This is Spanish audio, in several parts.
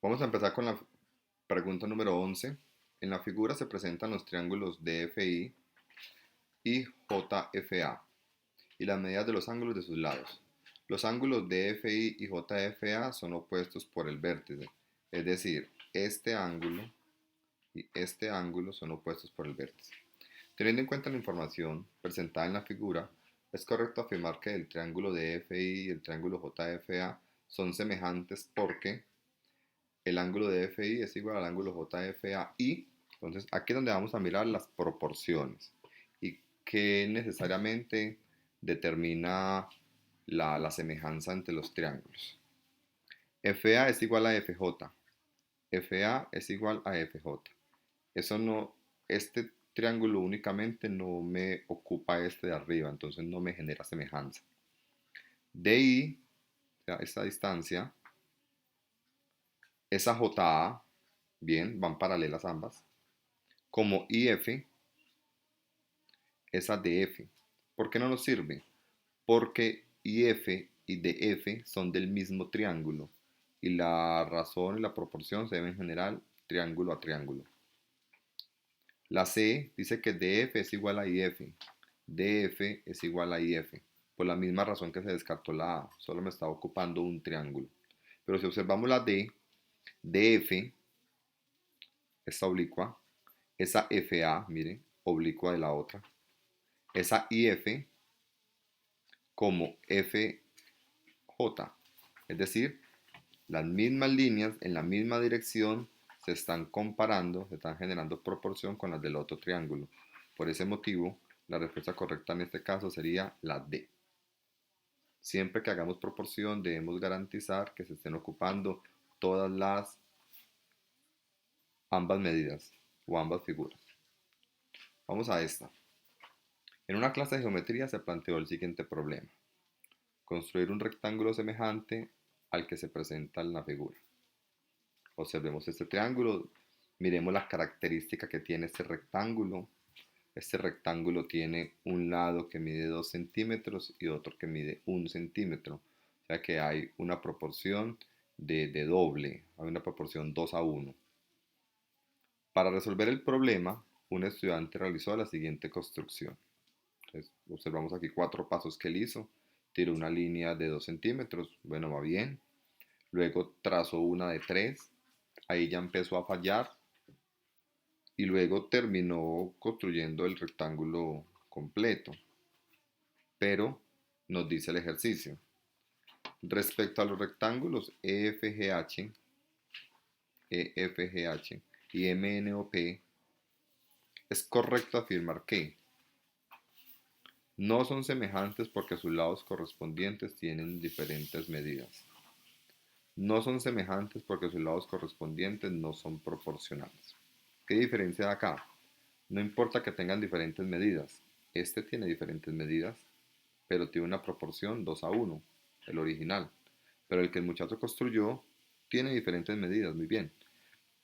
Vamos a empezar con la pregunta número 11. En la figura se presentan los triángulos DFI y JFA y las medidas de los ángulos de sus lados. Los ángulos DFI y JFA son opuestos por el vértice, es decir, este ángulo y este ángulo son opuestos por el vértice. Teniendo en cuenta la información presentada en la figura, es correcto afirmar que el triángulo DFI y el triángulo JFA son semejantes porque el ángulo de FI es igual al ángulo JFA y entonces aquí es donde vamos a mirar las proporciones y que necesariamente determina la semejanza entre los triángulos. FA es igual a FJ, FA es igual a FJ. Eso no, este triángulo únicamente no me ocupa este de arriba, entonces no me genera semejanza. DI, o sea, esta distancia, esa JA, bien, van paralelas ambas, como IF, esa DF. ¿Por qué no nos sirve? Porque IF y DF son del mismo triángulo y la razón y la proporción se deben generar triángulo a triángulo. La C dice que DF es igual a IF, DF es igual a IF, por la misma razón que se descartó la A, solo me está ocupando un triángulo. Pero si observamos la D, DF, esta oblicua, esa FA, miren, oblicua de la otra, esa IF como FJ, es decir, las mismas líneas en la misma dirección se están comparando, se están generando proporción con las del otro triángulo. Por ese motivo, la respuesta correcta en este caso sería la D. Siempre que hagamos proporción debemos garantizar que se estén ocupando todas las ambas medidas o ambas figuras. Vamos a esta. En una clase de geometría se planteó el siguiente problema: construir un rectángulo semejante al que se presenta en la figura. Observemos este triángulo, miremos la característica que tiene este rectángulo. Este rectángulo tiene un lado que mide 2 centímetros y otro que mide 1 centímetro. O sea que hay una proporción de doble, hay una proporción 2 a 1. Para resolver el problema, un estudiante realizó la siguiente construcción. Entonces, observamos aquí 4 pasos que él hizo. Tiró una línea de 2 centímetros, bueno, va bien. Luego trazó una de 3, ahí ya empezó a fallar y luego terminó construyendo el rectángulo completo. Pero nos dice el ejercicio: respecto a los rectángulos EFGH y MNOP, es correcto afirmar que no son semejantes porque sus lados correspondientes tienen diferentes medidas. No son semejantes porque sus lados correspondientes no son proporcionales. ¿Qué diferencia de acá? No importa que tengan diferentes medidas. Este tiene diferentes medidas, pero tiene una proporción 2 a 1, el original. Pero el que el muchacho construyó tiene diferentes medidas, muy bien.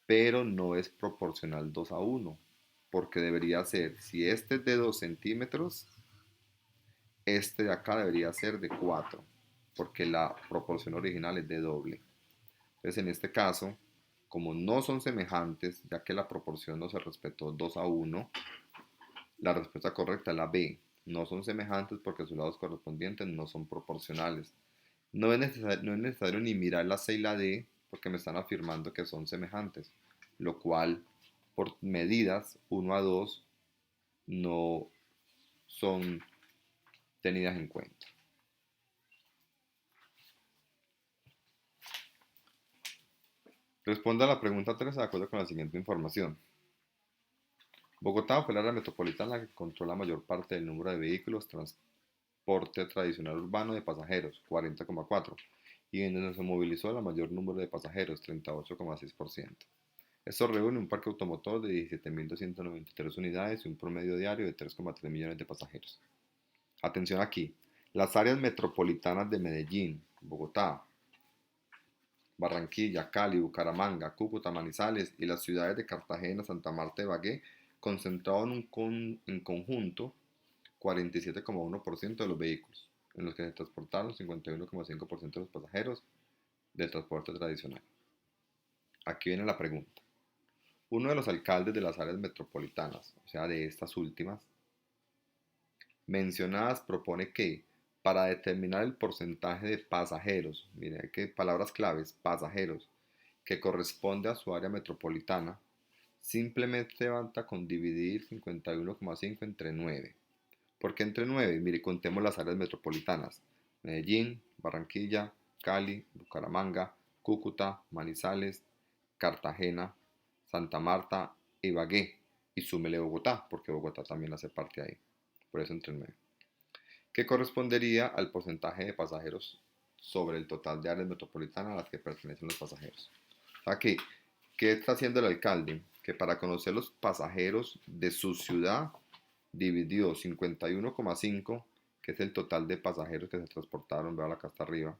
Pero no es proporcional 2 a 1, porque debería ser, si este es de 2 centímetros, este de acá debería ser de 4, porque la proporción original es de doble. Entonces, en este caso, como no son semejantes, ya que la proporción no se respetó 2 a 1, la respuesta correcta es la B. No son semejantes porque sus lados correspondientes no son proporcionales. No es necesario ni mirar la C y la D porque me están afirmando que son semejantes, lo cual por medidas 1 a 2 no son tenidas en cuenta. Responda a la pregunta 3 de acuerdo con la siguiente información. Bogotá fue la área metropolitana que controla la mayor parte del número de vehículos, transporte tradicional urbano de pasajeros, 40,4, y en donde se movilizó el mayor número de pasajeros, 38,6%. Esto reúne un parque automotor de 17.293 unidades y un promedio diario de 3,3 millones de pasajeros. Atención aquí, las áreas metropolitanas de Medellín, Bogotá, Barranquilla, Cali, Bucaramanga, Cúcuta, Manizales y las ciudades de Cartagena, Santa Marta y Bagué concentraron en conjunto 47,1% de los vehículos, en los que se transportaron 51,5% de los pasajeros del transporte tradicional. aquí viene la pregunta. Uno de los alcaldes de las áreas metropolitanas, o sea, de estas últimas mencionadas, propone que para determinar el porcentaje de pasajeros, mire qué palabras claves, pasajeros, que corresponde a su área metropolitana, simplemente basta con dividir 51,5 entre 9. ¿Por qué entre 9? Mire, contemos las áreas metropolitanas. Medellín, Barranquilla, Cali, Bucaramanga, Cúcuta, Manizales, Cartagena, Santa Marta, Ibagué. Y súmele Bogotá, porque Bogotá también hace parte ahí. Por eso entre 9. Que correspondería al porcentaje de pasajeros sobre el total de áreas metropolitanas a las que pertenecen los pasajeros. O sea que, ¿qué está haciendo el alcalde? Que para conocer los pasajeros de su ciudad dividió 51,5, que es el total de pasajeros que se transportaron, vean acá hasta arriba,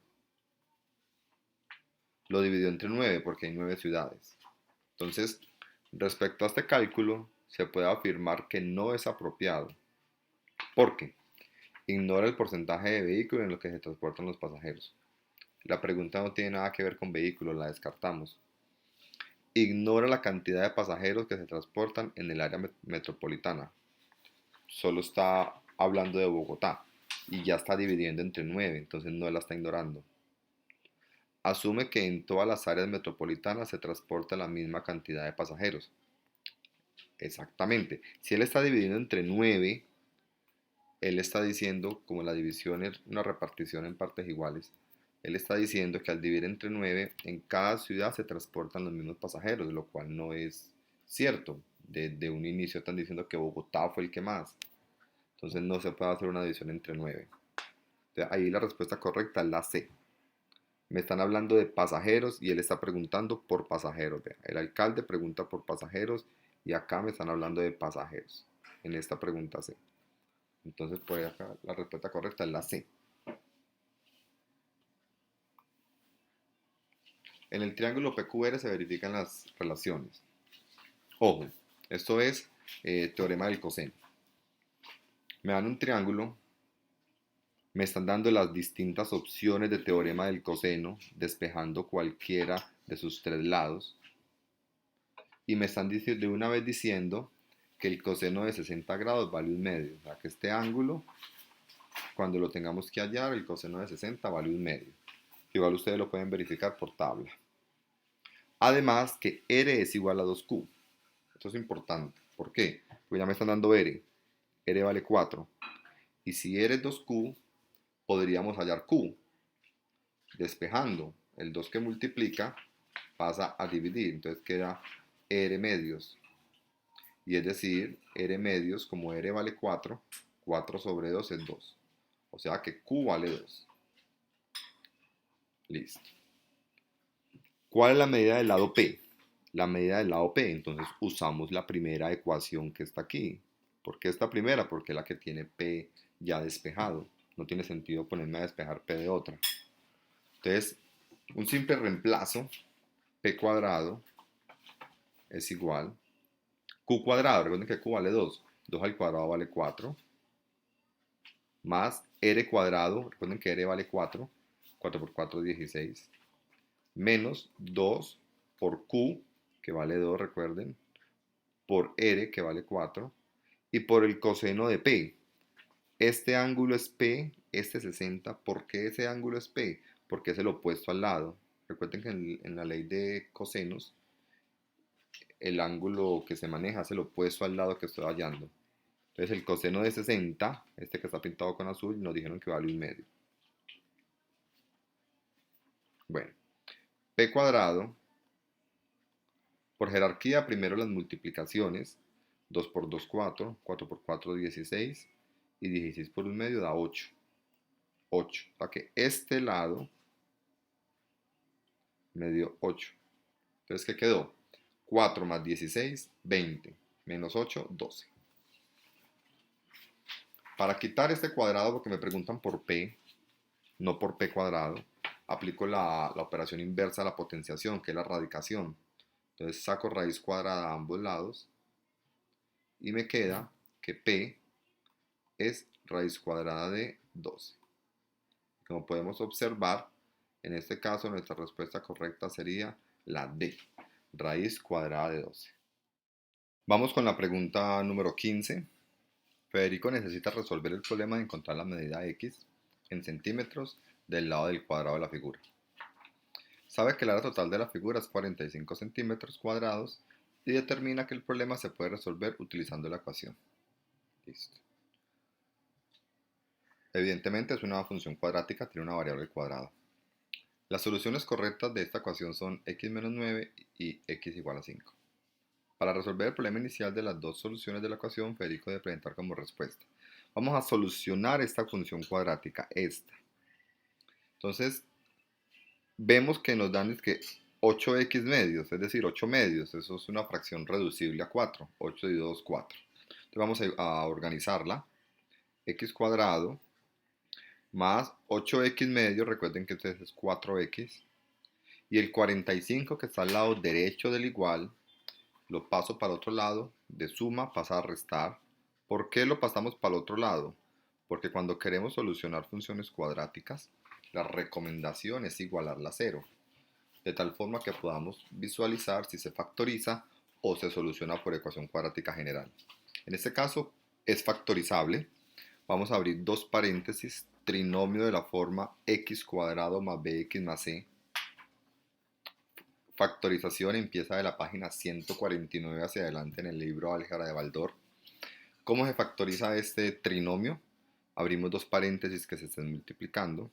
lo dividió entre 9 porque hay 9 ciudades. Entonces, respecto a este cálculo, se puede afirmar que no es apropiado. ¿Por qué? Ignora el porcentaje de vehículos en los que se transportan los pasajeros. La pregunta no tiene nada que ver con vehículos, la descartamos. Ignora la cantidad de pasajeros que se transportan en el área metropolitana. Solo está hablando de Bogotá y ya está dividiendo entre 9, entonces no la está ignorando. Asume que en todas las áreas metropolitanas se transporta la misma cantidad de pasajeros. Exactamente. Si él está dividiendo entre 9, él está diciendo, como la división es una repartición en partes iguales, él está diciendo que al dividir entre 9, en cada ciudad se transportan los mismos pasajeros, lo cual no es cierto. Desde un inicio están diciendo que Bogotá fue el que más. Entonces no se puede hacer una división entre 9. Entonces, ahí la respuesta correcta es la C. Me están hablando de pasajeros y él está preguntando por pasajeros. Vea, el alcalde pregunta por pasajeros y acá me están hablando de pasajeros. En esta pregunta C. Entonces, por acá la respuesta correcta es la C. En el triángulo PQR se verifican las relaciones. Ojo, esto es teorema del coseno. Me dan un triángulo, me están dando las distintas opciones de teorema del coseno, despejando cualquiera de sus tres lados. Y me están de una vez diciendo que el coseno de 60 grados vale 1/2. O sea que este ángulo, cuando lo tengamos que hallar, el coseno de 60 vale 1/2. Igual ustedes lo pueden verificar por tabla. Además que R es igual a 2Q. Esto es importante. ¿Por qué? Porque ya me están dando R. R vale 4. Y si R es 2Q, podríamos hallar Q. Despejando. El 2 que multiplica pasa a dividir. Entonces queda R medios. Y es decir, R medios, como R vale 4, 4 sobre 2 es 2. O sea que Q vale 2. Listo. ¿Cuál es la medida del lado P? La medida del lado P. Entonces usamos la primera ecuación que está aquí. ¿Por qué esta primera? Porque es la que tiene P ya despejado. No tiene sentido ponerme a despejar P de otra. Entonces, un simple reemplazo, P cuadrado es igual. Q cuadrado, recuerden que Q vale 2. 2 al cuadrado vale 4. Más R cuadrado, recuerden que R vale 4. 4 por 4 es 16. Menos 2 por Q, que vale 2, recuerden, por R, que vale 4, y por el coseno de P. Este ángulo es P, este 60. ¿Por qué ese ángulo es P? Porque es el opuesto al lado. Recuerden que en la ley de cosenos, el ángulo que se maneja es el opuesto al lado que estoy hallando. Entonces el coseno de 60, este que está pintado con azul, nos dijeron que vale 1/2. Bueno, P cuadrado. Por jerarquía, primero las multiplicaciones. 2 por 2, 4. 4 por 4, 16. Y 16 por 1/2 da 8. 8. O sea que este lado me dio 8. Entonces, ¿qué quedó? 4 más 16, 20. Menos 8, 12. Para quitar este cuadrado, porque me preguntan por P, no por P cuadrado, aplico la operación inversa a la potenciación, que es la radicación. Entonces saco raíz cuadrada a ambos lados y me queda que P es raíz cuadrada de 12. Como podemos observar, en este caso nuestra respuesta correcta sería la D. raíz cuadrada de 12. Vamos con la pregunta número 15. Federico necesita resolver el problema de encontrar la medida x en centímetros del lado del cuadrado de la figura. Sabe que el área total de la figura es 45 centímetros cuadrados y determina que el problema se puede resolver utilizando la ecuación. Listo. Evidentemente es una función cuadrática, tiene una variable al cuadrado. Las soluciones correctas de esta ecuación son x menos 9 y x igual a 5. Para resolver el problema inicial de las dos soluciones de la ecuación, Federico debe presentar como respuesta. Vamos a solucionar esta función cuadrática, esta. Entonces, vemos que nos dan 8x medios, es decir, 8 medios. Eso es una fracción reducible a 4. 8 dividido 2, 4. Entonces vamos a organizarla. X cuadrado más 8x medios, recuerden que esto es 4x. Y el 45 que está al lado derecho del igual, lo paso para el otro lado, de suma pasa a restar. ¿Por qué lo pasamos para el otro lado? Porque cuando queremos solucionar funciones cuadráticas, la recomendación es igualarla a 0, de tal forma que podamos visualizar si se factoriza o se soluciona por ecuación cuadrática general. En este caso es factorizable. Vamos a abrir dos paréntesis, trinomio de la forma x cuadrado más bx más c. Factorización empieza de la página 149 hacia adelante en el libro Álgebra de Baldor. ¿Cómo se factoriza este trinomio? Abrimos dos paréntesis que se estén multiplicando.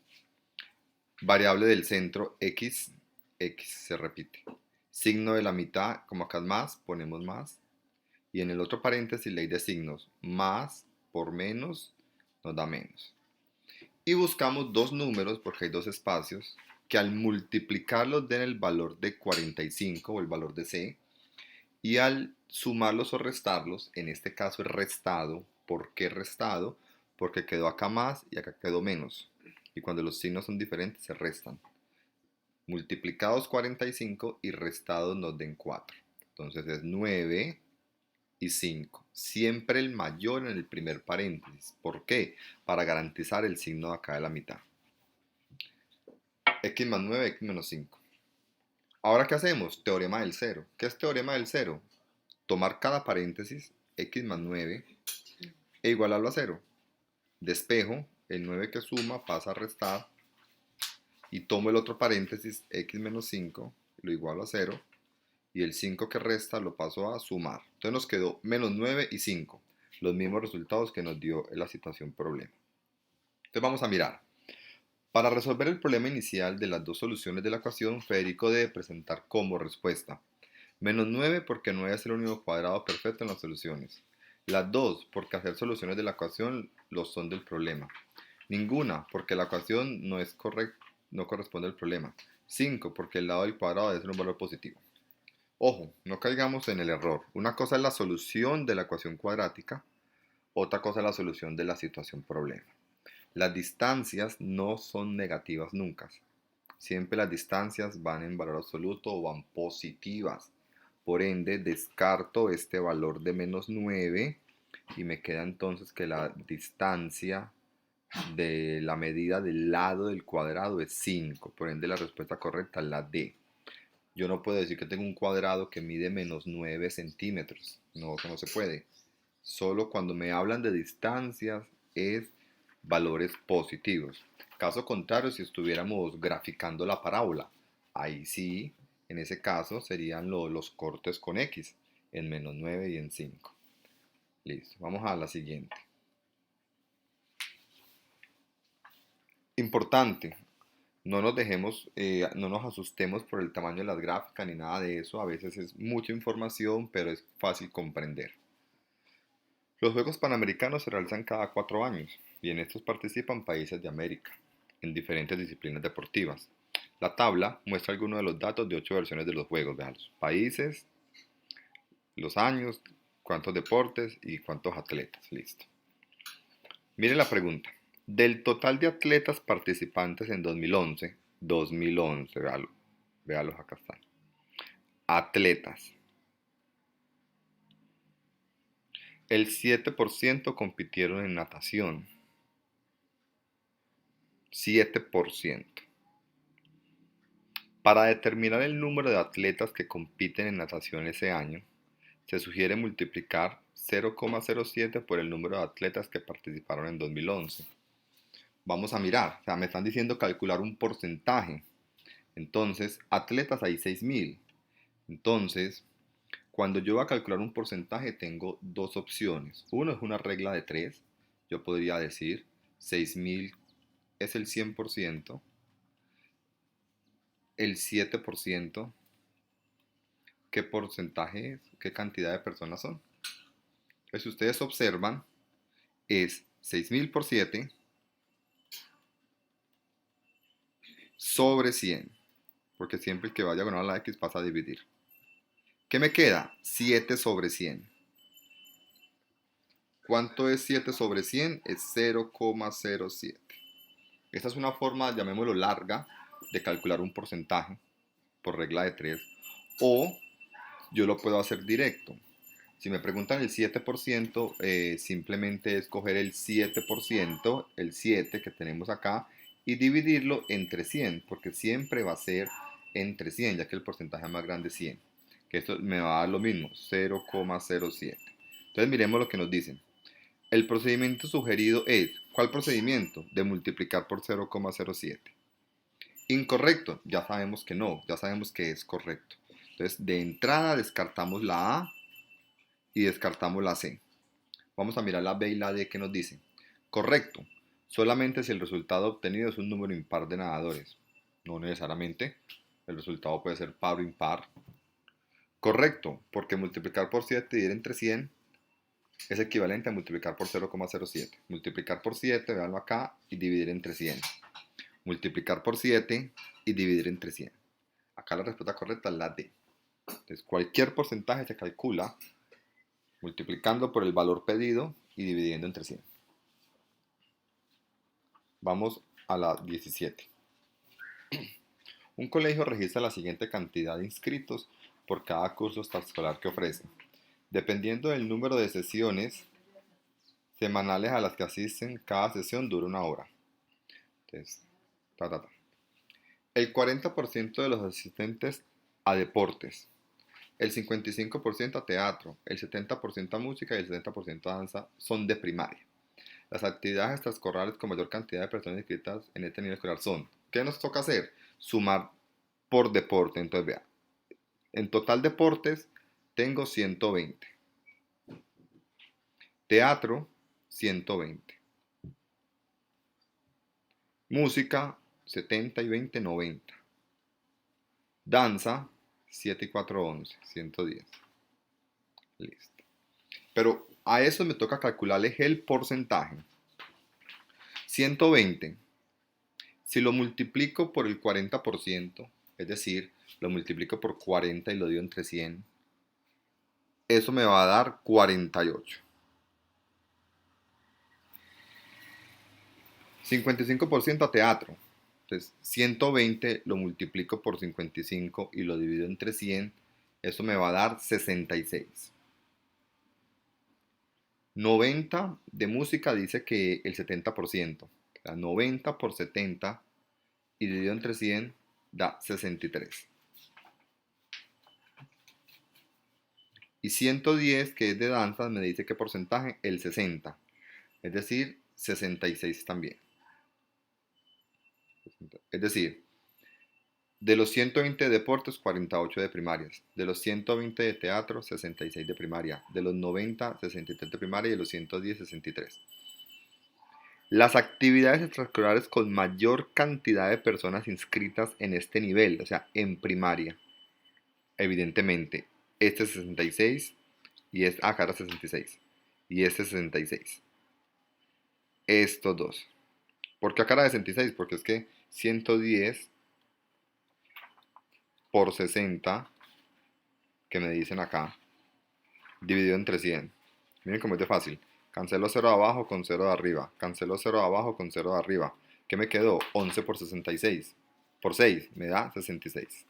Variable del centro x, x se repite. Signo de la mitad, como acá es más, ponemos más. Y en el otro paréntesis, ley de signos, más por menos nos da menos. Y buscamos dos números, porque hay dos espacios, que al multiplicarlos den el valor de 45 o el valor de c, y al sumarlos o restarlos, en este caso es restado. ¿Por qué restado? Porque quedó acá más y acá quedó menos. Y cuando los signos son diferentes se restan. Multiplicados 45 y restados nos den 4. Entonces es 9 y 5. Siempre el mayor en el primer paréntesis. ¿Por qué? Para garantizar el signo de acá de la mitad. X más 9, X menos 5. Ahora, ¿qué hacemos? Teorema del cero. ¿Qué es teorema del cero? Tomar cada paréntesis, X más 9, e igualarlo a 0. Despejo, el 9 que suma pasa a restar, y tomo el otro paréntesis, X menos 5, lo igualo a 0, y el 5 que resta lo paso a sumar. Entonces nos quedó menos 9 y 5, los mismos resultados que nos dio en la situación problema. Entonces vamos a mirar. Para resolver el problema inicial de las dos soluciones de la ecuación, Federico debe presentar como respuesta menos 9 porque 9 es el único cuadrado perfecto en las soluciones. Las 2 porque hacer soluciones de la ecuación lo son del problema. Ninguna porque la ecuación no es correcta, no corresponde al problema. 5 porque el lado del cuadrado debe ser un valor positivo. Ojo, no caigamos en el error. Una cosa es la solución de la ecuación cuadrática, otra cosa es la solución de la situación problema. Las distancias no son negativas nunca. Siempre las distancias van en valor absoluto o van positivas. Por ende, descarto este valor de menos 9 y me queda entonces que la distancia de la medida del lado del cuadrado es 5. Por ende, la respuesta correcta es la D. Yo no puedo decir que tengo un cuadrado que mide menos 9 centímetros. No, eso no se puede. Solo cuando me hablan de distancias es valores positivos. Caso contrario, si estuviéramos graficando la parábola, ahí sí, en ese caso serían los cortes con X, en menos 9 y en 5. Listo, vamos a la siguiente. Importante, no nos dejemos, no nos asustemos por el tamaño de las gráficas ni nada de eso. A veces es mucha información, pero es fácil comprender. Los Juegos Panamericanos se realizan cada 4 años y en estos participan países de América, en diferentes disciplinas deportivas. La tabla muestra algunos de los datos de 8 versiones de los Juegos. Vean los países, los años, cuántos deportes y cuántos atletas. Listo. Miren la pregunta. Del total de atletas participantes en 2011, véalos acá están. Atletas. El 7% compitieron en natación. 7%. Para determinar el número de atletas que compiten en natación ese año, se sugiere multiplicar 0,07 por el número de atletas que participaron en 2011. Vamos a mirar, o sea, me están diciendo calcular un porcentaje. Entonces, atletas hay 6.000. Entonces, cuando yo voy a calcular un porcentaje, tengo dos opciones. Uno es una regla de 3. Yo podría decir 6.000 es el 100%, el 7%, ¿qué porcentaje es? ¿Qué cantidad de personas son? Entonces, si ustedes observan, es 6.000 por 7 sobre 100, porque siempre el que vaya a diagonal a la X pasa a dividir. ¿Qué me queda? 7 sobre 100. ¿Cuánto es 7 sobre 100? Es 0,07. Esta es una forma, llamémoslo larga, de calcular un porcentaje por regla de 3. O yo lo puedo hacer directo. Si me preguntan el 7%, simplemente es coger el 7%, el 7 que tenemos acá, y dividirlo entre 100, porque siempre va a ser entre 100, ya que el porcentaje más grande es 100. Que esto me va a dar lo mismo, 0,07. Entonces miremos lo que nos dicen. El procedimiento sugerido es, ¿cuál procedimiento? De multiplicar por 0,07. Incorrecto, ya sabemos que no, ya sabemos que es correcto. Entonces, de entrada descartamos la A y descartamos la C. Vamos a mirar la B y la D que nos dicen. Correcto, solamente si el resultado obtenido es un número impar de nadadores. No necesariamente, el resultado puede ser par o impar. Correcto, porque multiplicar por 7 y dividir entre 100 es equivalente a multiplicar por 0,07. Multiplicar por 7, veanlo acá, y dividir entre 100. Multiplicar por 7 y dividir entre 100. Acá la respuesta correcta es la D. Entonces, cualquier porcentaje se calcula multiplicando por el valor pedido y dividiendo entre 100. Vamos a la 17. Un colegio registra la siguiente cantidad de inscritos por cada curso extraescolar que ofrece. Dependiendo del número de sesiones semanales a las que asisten, cada sesión dura 1 hora. Entonces, el 40% de los asistentes a deportes, el 55% a teatro, el 70% a música y el 70% a danza son de primaria. Las actividades extraescolares con mayor cantidad de personas inscritas en este nivel escolar son, ¿qué nos toca hacer? Sumar por deporte. Entonces, vea, en total deportes tengo 120. Teatro, 120. Música, 70 y 20, 90. Danza, 7 y 4, 11, 110. Listo. Pero a eso me toca calcularle el porcentaje. 120. Si lo multiplico por el 40%, es decir, lo multiplico por 40 y lo divido entre 100, eso me va a dar 48. 55% a teatro. Entonces, 120 lo multiplico por 55 y lo divido entre 100, eso me va a dar 66. 90 de música dice que el 70%. O sea, 90 por 70 y dividido entre 100 da 63. Y 110, que es de danzas, me dice qué porcentaje, el 60. Es decir, 66 también. Es decir, de los 120 de deportes, 48 de primarias. De los 120 de teatro, 66 de primaria. De los 90, 63 de primaria. Y de los 110, 63. Las actividades extraescolares con mayor cantidad de personas inscritas en este nivel, o sea, en primaria. Evidentemente, este es 66 y acá era 66. Y este es 66. Estos dos. ¿Por qué acá era 66? Porque es que 110 por 60, que me dicen acá, dividido entre 100. Miren cómo es de fácil. Cancelo 0 de abajo con 0 de arriba. Cancelo 0 de abajo con 0 de arriba. ¿Qué me quedó? 11 por 66. Por 6 me da 66.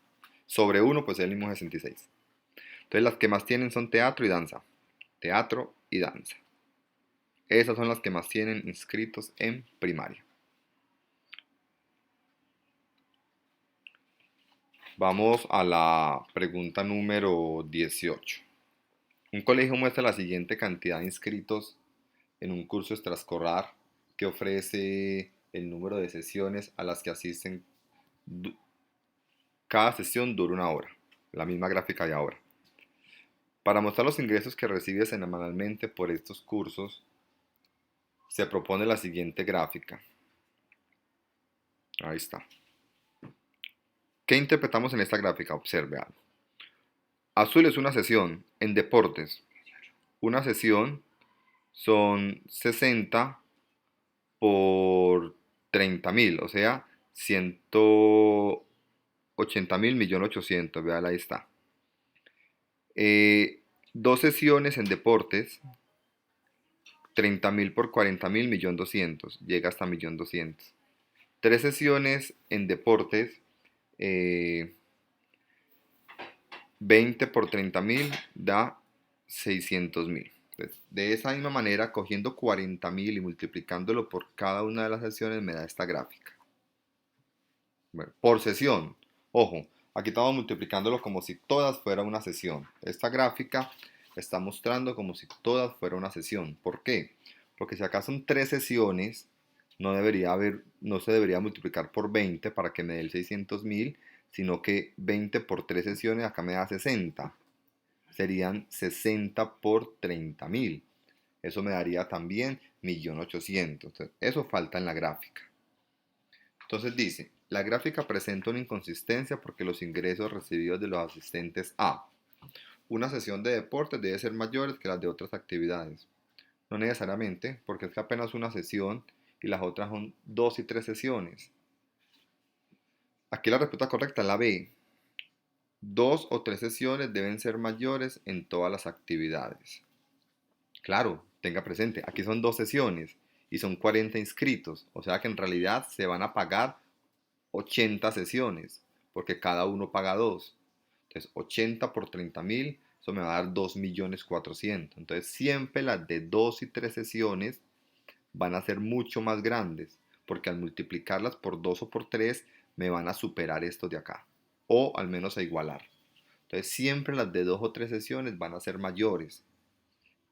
Sobre 1 pues es el mismo 66. Entonces las que más tienen son teatro y danza. Teatro y danza. Esas son las que más tienen inscritos en primaria. Vamos a la pregunta número 18. Un colegio muestra la siguiente cantidad de inscritos en un curso extraescolar que ofrece el número de sesiones a las que asisten. Cada sesión dura una hora, la misma gráfica de ahora. Para mostrar los ingresos que recibes semanalmente por estos cursos, se propone la siguiente gráfica. Ahí está. ¿Qué interpretamos en esta gráfica? Observe algo. Azul es una sesión en deportes. Una sesión son 60 por 30.000, o sea, 180.000, 1.800.000, vean, ahí está. Dos sesiones en deportes, 30.000 por 40.000, 1.200.000, llega hasta 1.200.000. Tres sesiones en deportes, 20 por 30.000 da 600.000. De esa misma manera, cogiendo 40.000 y multiplicándolo por cada una de las sesiones, me da esta gráfica. Bueno, por sesión. Ojo, aquí estamos multiplicándolo como si todas fueran una sesión. Esta gráfica está mostrando como si todas fueran una sesión. ¿Por qué? Porque si acá son tres sesiones, no se debería multiplicar por 20 para que me dé el 600.000, sino que 20 por 3 sesiones acá me da 60. Serían 60 por 30.000. Eso me daría también 1.800.000. Eso falta en la gráfica. Entonces dice, la gráfica presenta una inconsistencia porque los ingresos recibidos de los asistentes a una sesión de deportes deben ser mayores que las de otras actividades. No necesariamente, porque es que apenas una sesión y las otras son 2 y 3 sesiones. Aquí la respuesta correcta es la B. 2 o 3 sesiones deben ser mayores en todas las actividades. Claro, tenga presente, aquí son 2 sesiones y son 40 inscritos, o sea que en realidad se van a pagar 80 sesiones, porque cada uno paga 2. Entonces, 80 por 30.000, eso me va a dar 2.400.000. Entonces, siempre las de 2 y 3 sesiones van a ser mucho más grandes, porque al multiplicarlas por 2 o por 3, me van a superar estos de acá, o al menos a igualar. Entonces, siempre las de 2 o 3 sesiones van a ser mayores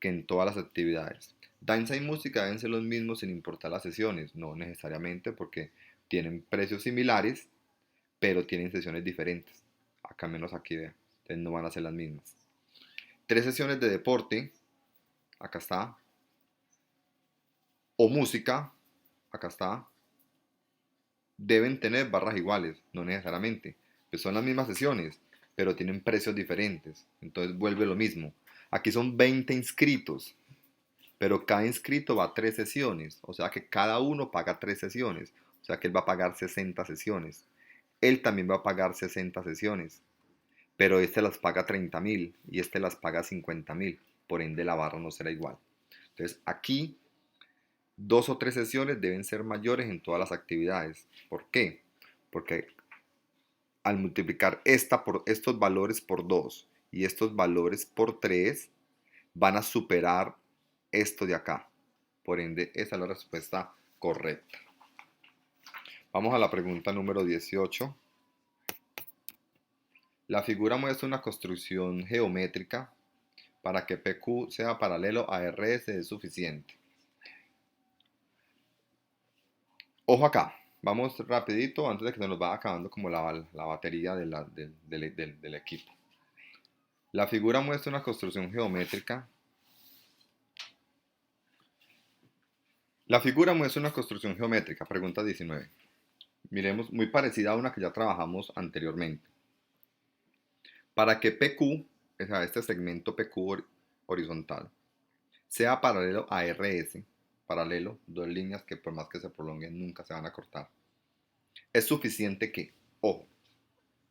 que en todas las actividades. Danza y música deben ser los mismos sin importar las sesiones, no necesariamente porque tienen precios similares, pero tienen sesiones diferentes. Acá menos aquí, vean. Entonces no van a ser las mismas. Tres sesiones de deporte, acá está. O música, acá está. Deben tener barras iguales, no necesariamente. Pues son las mismas sesiones, pero tienen precios diferentes. Entonces vuelve lo mismo. Aquí son 20 inscritos, pero cada inscrito va a 3 sesiones. O sea que cada uno paga 3 sesiones. O sea que él va a pagar 60 sesiones. Él también va a pagar 60 sesiones. Pero este las paga 30.000 y este las paga 50.000. Por ende la barra no será igual. Entonces aquí 2 o 3 sesiones deben ser mayores en todas las actividades. ¿Por qué? Porque al multiplicar estos valores por 2 y estos valores por 3 van a superar esto de acá. Por ende, esa es la respuesta correcta. Vamos a la pregunta número 18. La figura muestra una construcción geométrica. Para que PQ sea paralelo a RS es suficiente. Ojo acá, vamos rapidito antes de que se nos vaya acabando como la batería del equipo. La figura muestra una construcción geométrica. La figura muestra una construcción geométrica, pregunta 19. Miremos, muy parecida a una que ya trabajamos anteriormente. Para que PQ, o sea, este segmento PQ horizontal, sea paralelo a RS, paralelo, dos líneas que por más que se prolonguen nunca se van a cortar, es suficiente que, ojo,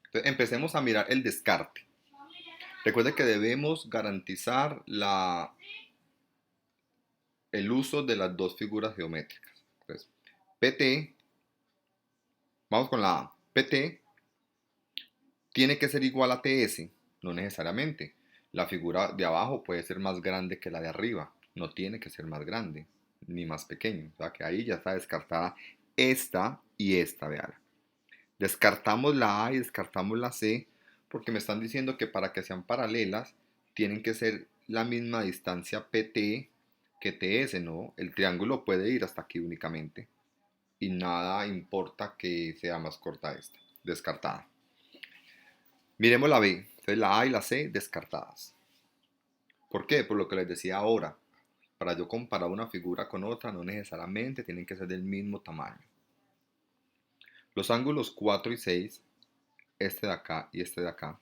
entonces empecemos a mirar el descarte. Recuerde que debemos garantizar el uso de las dos figuras geométricas. Entonces, PT, vamos con la A, PT tiene que ser igual a TS, no necesariamente. La figura de abajo puede ser más grande que la de arriba, no tiene que ser más grande ni más pequeño. O sea que ahí ya está descartada esta y esta, vean. Descartamos la A y descartamos la C porque me están diciendo que para que sean paralelas tienen que ser la misma distancia PT que TS, ¿no? El triángulo puede ir hasta aquí únicamente y nada importa que sea más corta esta, descartada. Miremos la B, entonces la A y la C descartadas. ¿Por qué? Por lo que les decía ahora, para yo comparar una figura con otra no necesariamente tienen que ser del mismo tamaño. Los ángulos 4 y 6, este de acá y este de acá,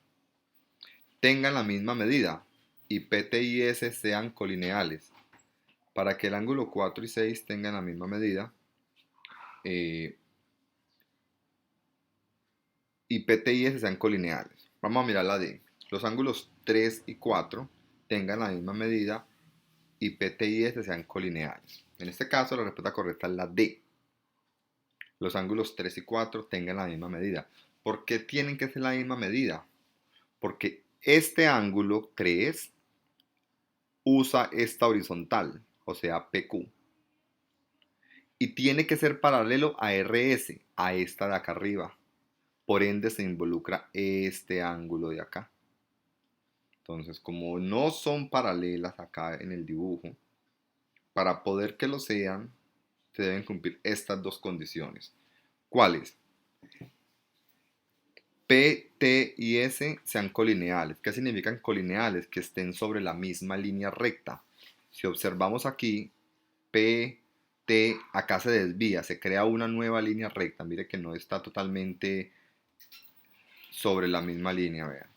tengan la misma medida y PT y S sean colineales. Para que el ángulo 4 y 6 tengan la misma medida y PT y S sean colineales. Vamos a mirar la D. Los ángulos 3 y 4 tengan la misma medida y PT y S sean colineales. En este caso la respuesta correcta es la D. Los ángulos 3 y 4 tengan la misma medida. ¿Por qué tienen que ser la misma medida? Porque este ángulo 3 usa esta horizontal, o sea PQ. Y tiene que ser paralelo a RS, a esta de acá arriba. Por ende se involucra este ángulo de acá. Entonces, como no son paralelas acá en el dibujo, para poder que lo sean, se deben cumplir estas dos condiciones. ¿Cuáles? P, T y S sean colineales. ¿Qué significan colineales? Que estén sobre la misma línea recta. Si observamos aquí, P, T, acá se desvía, se crea una nueva línea recta. Mire que no está totalmente sobre la misma línea, vean.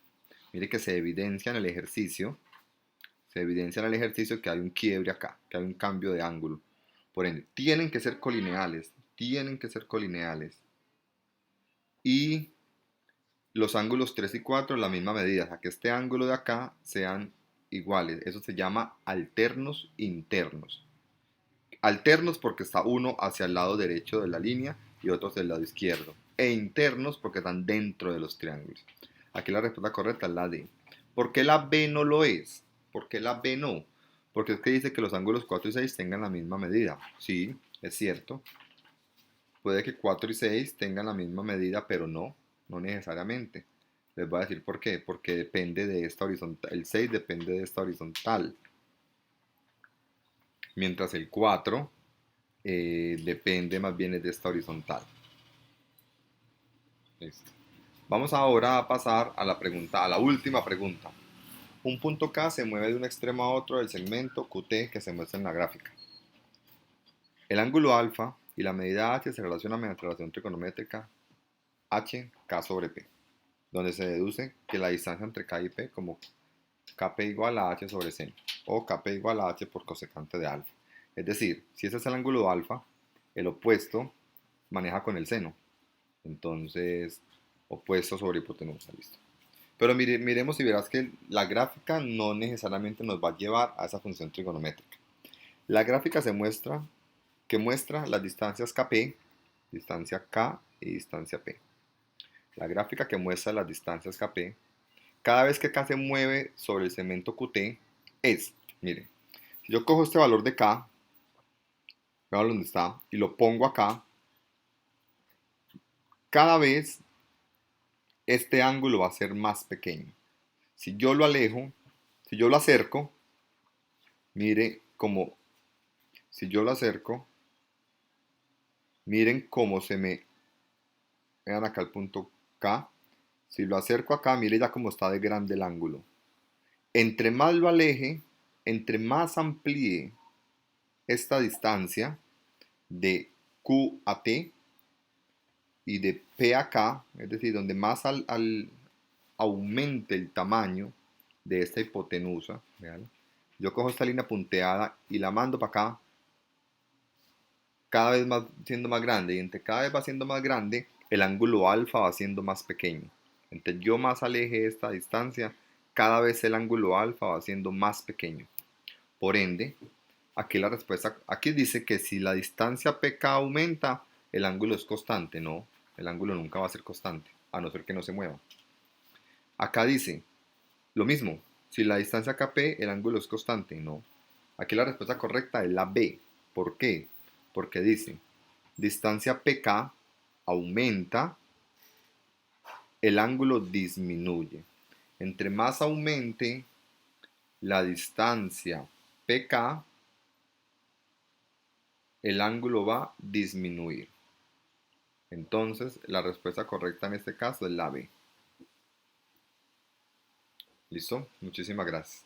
Mire que se evidencia en el ejercicio. Se evidencia en el ejercicio que hay un quiebre acá, que hay un cambio de ángulo. Por ende, tienen que ser colineales. Tienen que ser colineales. Y los ángulos 3 y 4 la misma medida, o sea que este ángulo de acá sean iguales. Eso se llama alternos internos. Alternos porque está uno hacia el lado derecho de la línea y otro hacia el lado izquierdo. E internos porque están dentro de los triángulos. Aquí la respuesta correcta es la D. ¿Por qué la B no lo es? ¿Por qué la B no? Porque es que dice que los ángulos 4 y 6 tengan la misma medida. Sí, es cierto. Puede que 4 y 6 tengan la misma medida, pero no necesariamente. Les voy a decir por qué. Porque depende de esta horizontal. El 6 depende de esta horizontal. Mientras el 4 depende más bien de esta horizontal. Listo. Vamos ahora a pasar a la pregunta, a la última pregunta. Un punto K se mueve de un extremo a otro del segmento QT que se muestra en la gráfica. El ángulo alfa y la medida h se relacionan mediante la relación trigonométrica HK sobre P, donde se deduce que la distancia entre K y P como Kp igual a h sobre seno, o Kp igual a h por cosecante de alfa. Es decir, si ese es el ángulo alfa, el opuesto maneja con el seno. Entonces, opuesto sobre hipotenusa, listo. Pero miremos y verás que la gráfica no necesariamente nos va a llevar a esa función trigonométrica. La gráfica muestra las distancias Kp, distancia K y distancia P. La gráfica que muestra las distancias Kp, cada vez que K se mueve sobre el segmento QT es, mire, si yo cojo este valor de K, vean dónde está, y lo pongo acá, cada vez este ángulo va a ser más pequeño. Si yo lo alejo, si yo lo acerco, mire como, si yo lo acerco, miren cómo se me, vean acá el punto K, si lo acerco acá, mire ya cómo está de grande el ángulo. Entre más lo aleje, entre más amplíe esta distancia de Q a T y de P a K, es decir, donde más aumente el tamaño de esta hipotenusa, ¿vean? Yo cojo esta línea punteada y la mando para acá, cada vez más siendo más grande, y entre cada vez va siendo más grande, el ángulo alfa va siendo más pequeño. Entre yo más aleje esta distancia, cada vez el ángulo alfa va siendo más pequeño. Por ende, aquí la respuesta, aquí dice que si la distancia PK aumenta, el ángulo es constante. No, el ángulo nunca va a ser constante, a no ser que no se mueva. Acá dice lo mismo, si la distancia KP, el ángulo es constante. No, aquí la respuesta correcta es la B. ¿Por qué? Porque dice, distancia PK aumenta el ángulo disminuye. Entre más aumente la distancia PK, el ángulo va a disminuir. Entonces, la respuesta correcta en este caso es la B. ¿Listo? Muchísimas gracias.